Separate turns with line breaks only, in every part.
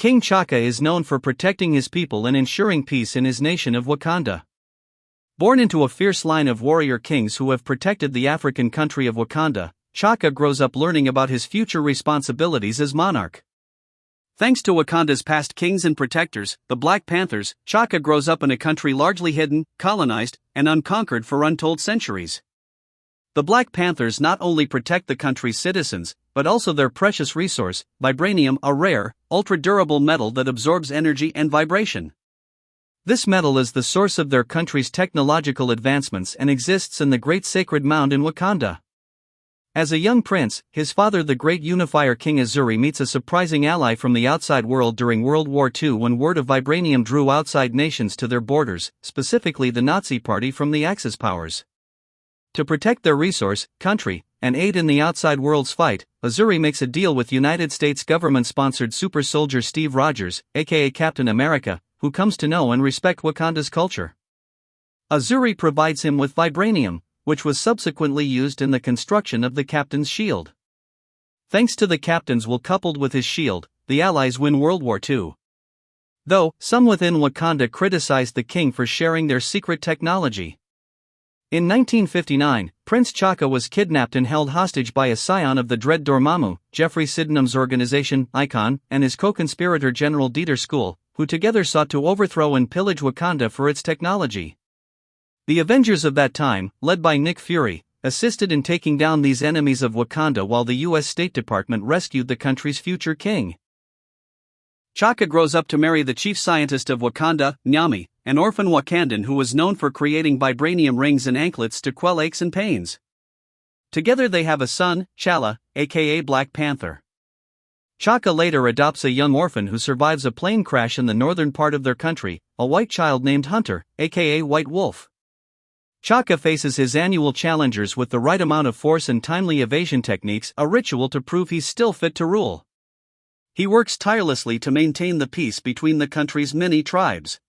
King Chaka is known for protecting his people and ensuring peace in his nation of Wakanda. Born into a fierce line of warrior kings who have protected the African country of Wakanda, Chaka grows up learning about his future responsibilities as monarch. Thanks to Wakanda's past kings and protectors, the Black Panthers, Chaka grows up in a country largely hidden, colonized, and unconquered for untold centuries. The Black Panthers not only protect the country's citizens, but also their precious resource, Vibranium, a rare, ultra-durable metal that absorbs energy and vibration. This metal is the source of their country's technological advancements and exists in the Great Sacred Mound in Wakanda. As a young prince, his father, the great unifier King Azuri, meets a surprising ally from the outside world during World War II when word of Vibranium drew outside nations to their borders, specifically the Nazi Party from the Axis powers. To protect their resource, country, and aid in the outside world's fight, Azuri makes a deal with United States government-sponsored super soldier Steve Rogers, aka Captain America, who comes to know and respect Wakanda's culture. Azuri provides him with Vibranium, which was subsequently used in the construction of the Captain's shield. Thanks to the Captain's will coupled with his shield, the Allies win World War II. Though, some within Wakanda criticized the king for sharing their secret technology. In 1959, Prince Chaka was kidnapped and held hostage by a scion of the Dread Dormammu, Geoffrey Sydenham's organization, Icon, and his co-conspirator General Dieter Skul, who together sought to overthrow and pillage Wakanda for its technology. The Avengers of that time, led by Nick Fury, assisted in taking down these enemies of Wakanda while the U.S. State Department rescued the country's future king. Chaka grows up to marry the chief scientist of Wakanda, Nyami, an orphan Wakandan who was known for creating vibranium rings and anklets to quell aches and pains. Together they have a son, Chala, aka Black Panther. Chaka later adopts a young orphan who survives a plane crash in the northern part of their country, a white child named Hunter, aka White Wolf. Chaka faces his annual challengers with the right amount of force and timely evasion techniques, a ritual to prove he's still fit to rule. He works tirelessly to maintain the peace between the country's many tribes.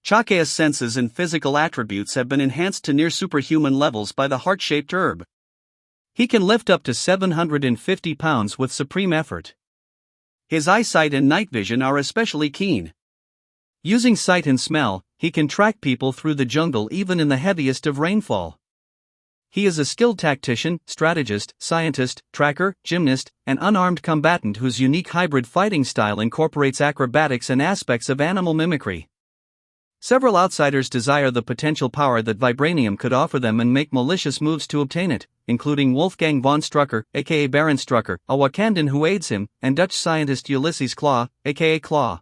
Chaka's senses and physical attributes have been enhanced to near superhuman levels by the heart-shaped herb. He can lift up to 750 pounds with supreme effort. His eyesight and night vision are especially keen. Using sight and smell, he can track people through the jungle even in the heaviest of rainfall. He is a skilled tactician, strategist, scientist, tracker, gymnast, and unarmed combatant whose unique hybrid fighting style incorporates acrobatics and aspects of animal mimicry. Several outsiders desire the potential power that Vibranium could offer them and make malicious moves to obtain it, including Wolfgang von Strucker, aka Baron Strucker, a Wakandan who aids him, and Dutch scientist Ulysses Claw, aka Claw.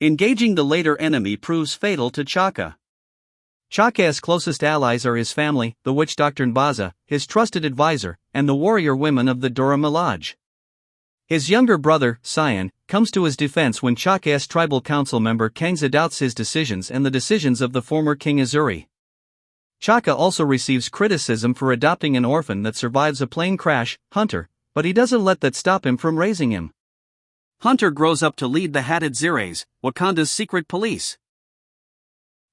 Engaging the later enemy proves fatal to Chaka. Chaka's closest allies are his family, the witch doctor Nbaza, his trusted advisor, and the warrior women of the Dora Milaje. His younger brother, Scion, comes to his defense when Chaka's tribal council member Kangza doubts his decisions and the decisions of the former King Azuri. Chaka also receives criticism for adopting an orphan that survives a plane crash, Hunter, but he doesn't let that stop him from raising him. Hunter grows up to lead the Hatted Zires, Wakanda's secret police.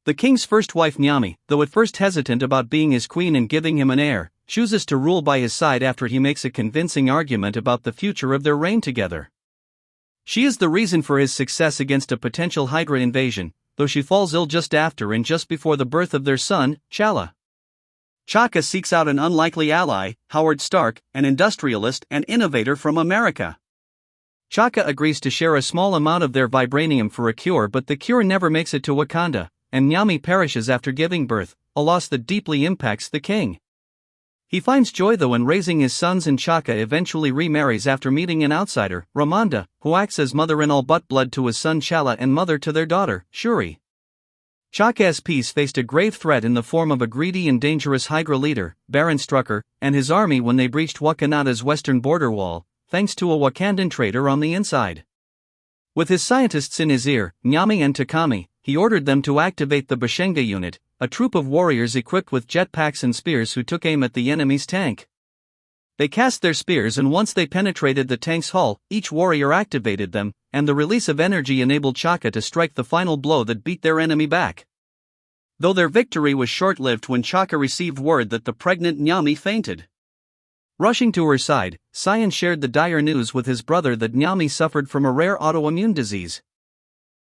The king's first wife Nyami, though at first hesitant about being his queen and giving him an heir, chooses to rule by his side after he makes a convincing argument about the future of their reign together. She is the reason for his success against a potential Hydra invasion, though she falls ill just after and just before the birth of their son, Chala. Chaka seeks out an unlikely ally, Howard Stark, an industrialist and innovator from America. Chaka agrees to share a small amount of their vibranium for a cure, but the cure never makes it to Wakanda, and Nyami perishes after giving birth, a loss that deeply impacts the king. He finds joy though in raising his sons, and Chaka eventually remarries after meeting an outsider, Ramonda, who acts as mother-in-law but blood to his son Chala and mother to their daughter, Shuri. Chaka's peace faced a grave threat in the form of a greedy and dangerous Hydra leader, Baron Strucker, and his army when they breached Wakanda's western border wall, thanks to a Wakandan traitor on the inside. With his scientists in his ear, Nyami and Takami, he ordered them to activate the Bashenga unit, a troop of warriors equipped with jetpacks and spears who took aim at the enemy's tank. They cast their spears, and once they penetrated the tank's hull, each warrior activated them, and the release of energy enabled Chaka to strike the final blow that beat their enemy back. Though their victory was short-lived when Chaka received word that the pregnant Nyami fainted. Rushing to her side, Scion shared the dire news with his brother that Nyami suffered from a rare autoimmune disease.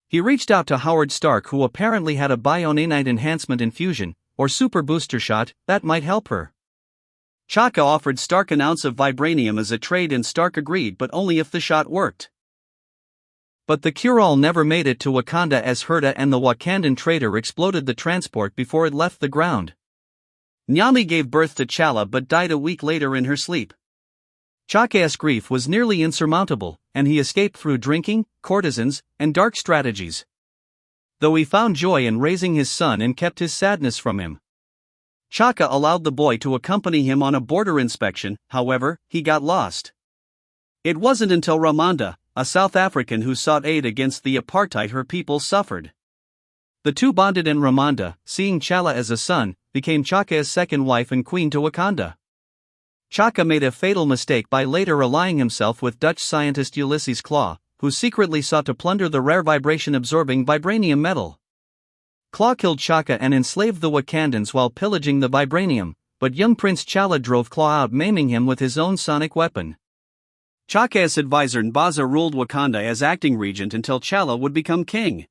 He reached out to Howard Stark, who apparently had a bionanite enhancement infusion, or super booster shot, that might help her. Chaka offered Stark an ounce of Vibranium as a trade and Stark agreed, but only if the shot worked. But the cure-all never made it to Wakanda as Herta and the Wakandan trader exploded the transport before it left the ground. Nyami gave birth to Chala but died a week later in her sleep. Chaka's grief was nearly insurmountable, and he escaped through drinking, courtesans, and dark strategies. Though he found joy in raising his son and kept his sadness from him. Chaka allowed the boy to accompany him on a border inspection, however, he got lost. It wasn't until Ramonda, a South African who sought aid against the apartheid her people suffered. The two bonded, and Ramonda, seeing Chala as a son, became Chaka's second wife and queen to Wakanda. Chaka made a fatal mistake by later allying himself with Dutch scientist Ulysses Claw, who secretly sought to plunder the rare vibration-absorbing Vibranium metal. Claw killed Chaka and enslaved the Wakandans while pillaging the Vibranium, but young Prince Chala drove Claw out, maiming him with his own sonic weapon. Chaka's advisor N'Baza ruled Wakanda as acting regent until Chala would become king.